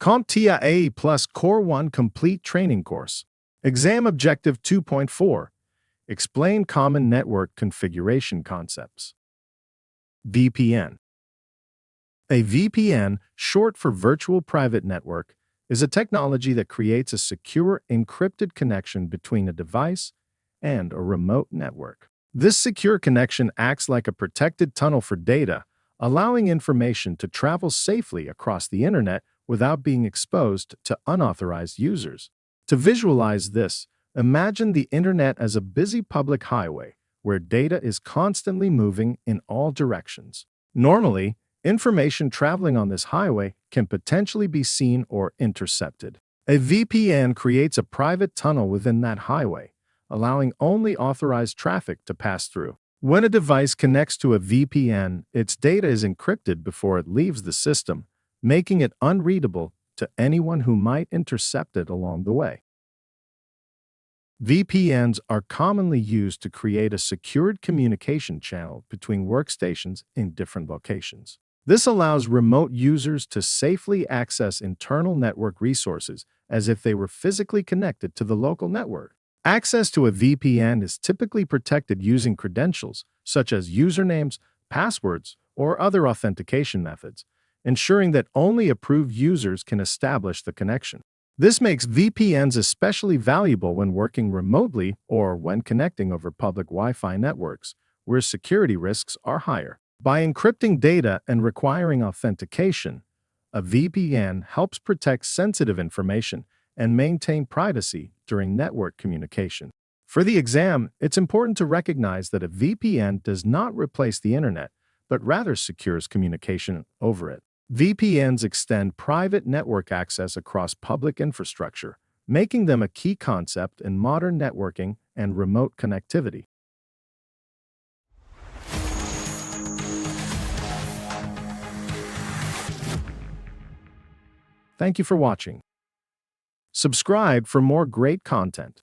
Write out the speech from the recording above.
CompTIA A plus Core 1 Complete Training Course. Exam Objective 2.4. Explain Common Network Configuration Concepts. VPN. A VPN, short for Virtual Private Network, is a technology that creates a secure, encrypted connection between a device and a remote network. This secure connection acts like a protected tunnel for data, allowing information to travel safely across the internet without being exposed to unauthorized users. To visualize this, imagine the internet as a busy public highway where data is constantly moving in all directions. Normally, information traveling on this highway can potentially be seen or intercepted. A VPN creates a private tunnel within that highway, allowing only authorized traffic to pass through. When a device connects to a VPN, its data is encrypted before it leaves the system, making it unreadable to anyone who might intercept it along the way. VPNs are commonly used to create a secured communication channel between workstations in different locations. This allows remote users to safely access internal network resources as if they were physically connected to the local network. Access to a VPN is typically protected using credentials such as usernames, passwords, or other authentication methods, ensuring that only approved users can establish the connection. This makes VPNs especially valuable when working remotely or when connecting over public Wi-Fi networks, where security risks are higher. By encrypting data and requiring authentication, a VPN helps protect sensitive information and maintain privacy during network communication. For the exam, it's important to recognize that a VPN does not replace the internet, but rather secures communication over it. VPNs extend private network access across public infrastructure, making them a key concept in modern networking and remote connectivity. Thank you for watching. Subscribe for more great content.